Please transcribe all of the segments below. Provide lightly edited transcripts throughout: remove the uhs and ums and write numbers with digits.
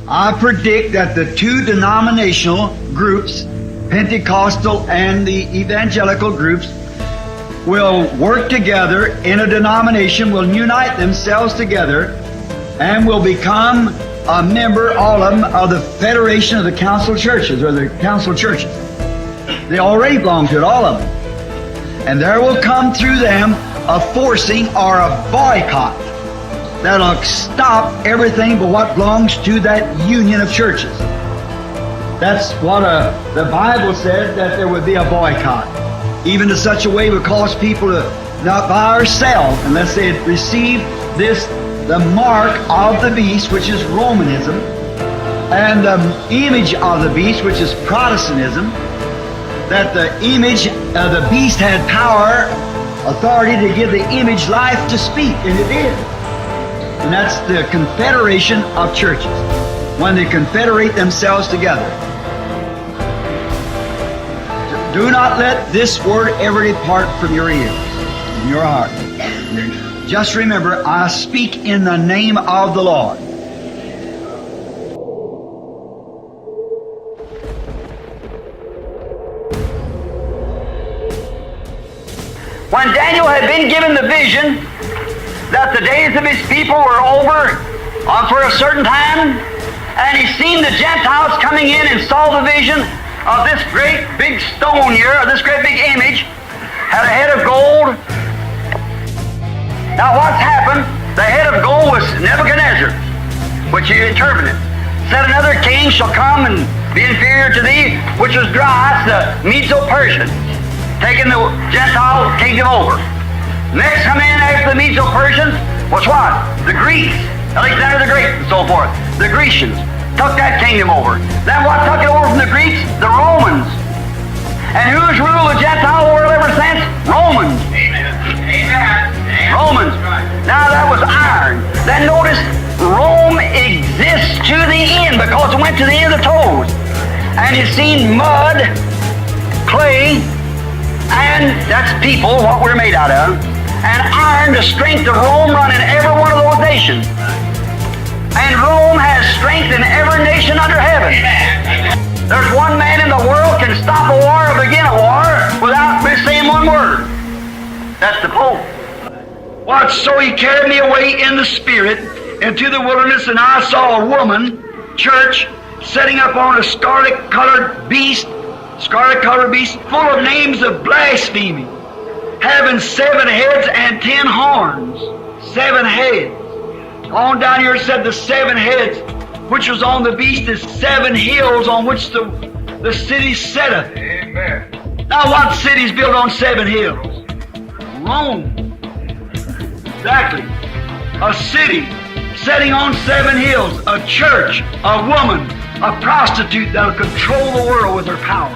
I predict that the two denominational groups, Pentecostal and the evangelical groups, will work together in a denomination, will unite themselves together, and will become a member, all of them, of the Federation of the Council Churches, or the Council Churches. They already belong to it, all of them. And there will come through them a forcing or a boycott that'll stop everything but what belongs to that union of churches. That's what the Bible said, that there would be a boycott. Even to such a way would cause people to not buy or sell unless they had received the mark of the beast, which is Romanism, and the image of the beast, which is Protestantism, that the image of the beast had power, authority to give the image life to speak, and it did. And that's the confederation of churches, when they confederate themselves together. Do not let this word ever depart from your ears, from your heart. Just remember, I speak in the name of the Lord. When Daniel had been given the vision that the days of his people were over for a certain time, and he seen the Gentiles coming in and saw the vision of this great big stone here, or this great big image, had a head of gold. Now what's happened? The head of gold was Nebuchadnezzar, which he interpreted. Said another king shall come and be inferior to thee, which was Darius, the Medo-Persian, taking the Gentile kingdom over. Next come in after the Medo-Persians was what? The Greeks, Alexander the Great and so forth. The Grecians took that kingdom over. Then what took it over from the Greeks? The Romans. And who's ruled the Gentile world ever since? Romans. Amen. Amen. Romans. Now that was iron. Then notice Rome exists to the end because it went to the end of the toes. And you've seen mud, clay, and that's people, what we're made out of, and iron, the strength of Rome run in every one of those nations. And Rome has strength in every nation under heaven. There's one man in the world can stop a war or begin a war without saying one word. That's the Pope. What? So he carried me away in the Spirit into the wilderness, and I saw a woman, church, sitting up on a scarlet-colored beast, full of names of blasphemy, having 7 heads and 10 horns. 7 heads. On down here it said the 7 heads, which was on the beast, is 7 hills on which the city setteth. Amen. Now what city's built on 7 hills? Rome. Exactly. A city setting on 7 hills, a church, a woman, a prostitute that'll control the world with her power.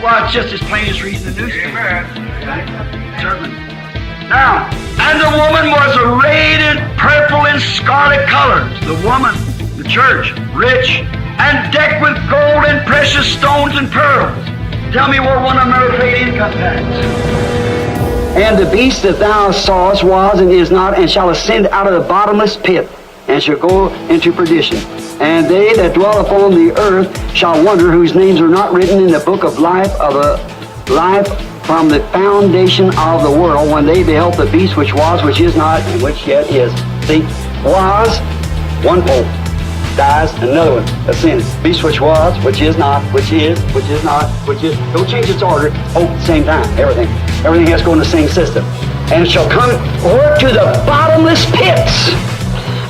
Well, it's just as plain as reading the newspaper. Amen. Certainly. Now, and the woman was arrayed in purple and scarlet colors. The woman, the church, rich, and decked with gold and precious stones and pearls. Tell me where one of them ever paid income tax. And the beast that thou sawest was and is not, and shall ascend out of the bottomless pit, and shall go into perdition. And they that dwell upon the earth shall wonder, whose names are not written in the book of life from the foundation of the world, when they beheld the beast which was, which is not, and which yet is. See, was, one pope, dies, another one ascends. Beast which was, which is not, which is not, which is. Don't change its order, hope at the same time, everything. Everything has to go in the same system. And it shall come work to the bottomless pits.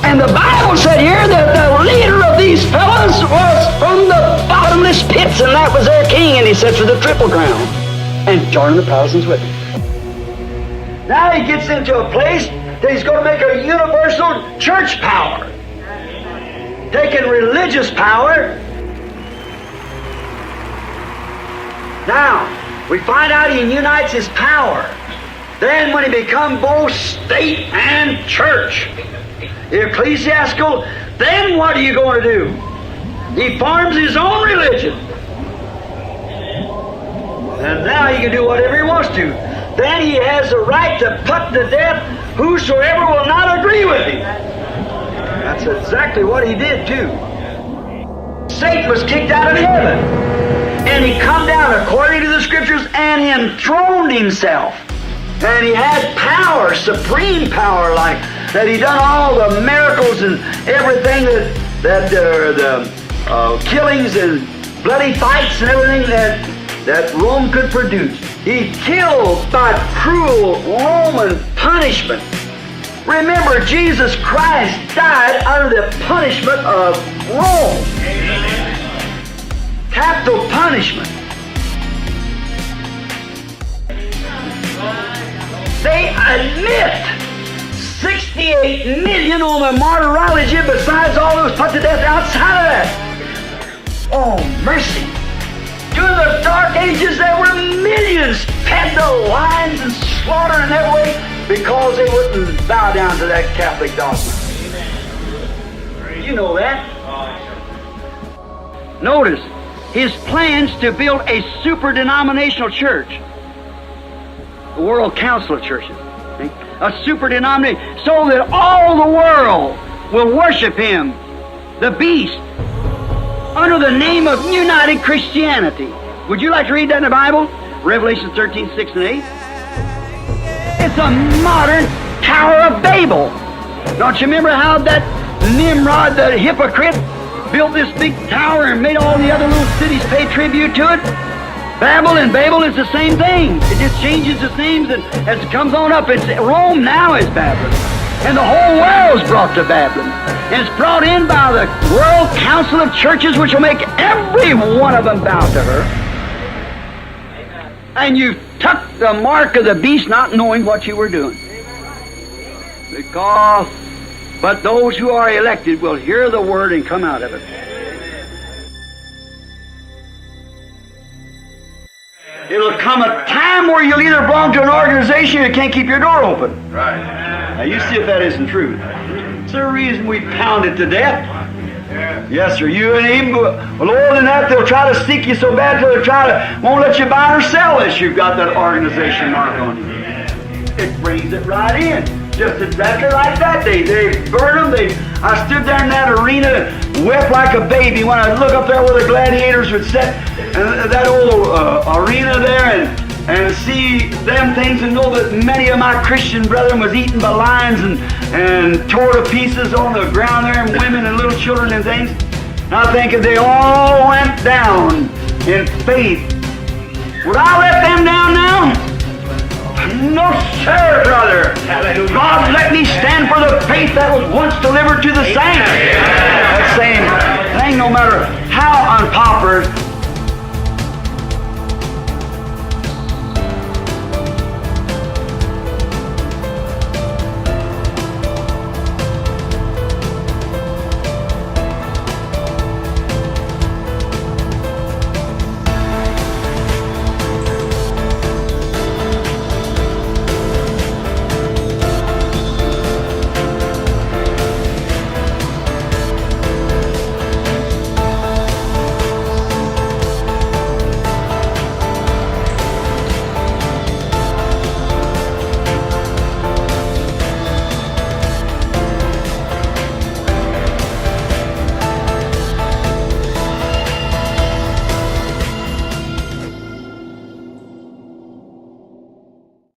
And the Bible said here that the leader of these fellows was from the bottomless pits, and that was their king, and he sits for the Triple Crown. And joining the Protestants with him. Now he gets into a place that he's going to make a universal church power. Taking religious power. Now, we find out he unites his power. Then when he becomes both state and church, ecclesiastical, then what are you going to do? He forms his own religion. And now he can do whatever he wants to. Then he has the right to put to death whosoever will not agree with him. That's exactly what he did too. Satan was kicked out of heaven, and he come down according to the Scriptures and enthroned himself. And he had power, supreme power, like that. He done all the miracles and everything that the killings and bloody fights and everything that Rome could produce. He killed by cruel Roman punishment. Remember, Jesus Christ died under the punishment of Rome. Capital punishment. They admit 68 million on the martyrology besides all those put to death outside of that. Oh, mercy. During the Dark Ages, there were millions fed to lions and slaughter in that way because they wouldn't bow down to that Catholic dogma. You know that. Notice his plans to build a super-denominational church. The World Council of Churches. A super-denomination, so that all the world will worship him, the beast, under the name of United Christianity. Would you like to read that in the Bible? Revelation 13, 6 and 8. It's a modern Tower of Babel. Don't you remember how that Nimrod, the hypocrite, built this big tower and made all the other little cities pay tribute to it? Babel and Babel is the same thing. It just changes its names as it comes on up. It's Rome now is Babylon. And the whole world's brought to Babylon. And it's brought in by the World Council of Churches, which will make every one of them bow to her. And you took the mark of the beast not knowing what you were doing. But those who are elected will hear the word and come out of it. It'll come a time where you'll either belong to an organization or you can't keep your door open. Right. Now you see if that isn't true. It's the reason we pound it to death. Yes, sir. You and even lower than that, they'll try to seek you so bad till they won't let you buy or sell unless you've got that organization mark on you. It brings it right in. Just exactly like that day. They burned them. I stood there in that arena, wept like a baby when I look up there where the gladiators would sit, and that old arena there, and see them things, and know that many of my Christian brethren was eaten by lions and tore to pieces on the ground there, and women and little children and things. And I think if they all went down in faith, would I let them down now? No, sir, brother. God, let me stand for the faith that was once delivered to the saints. That same thing, no matter how unpopular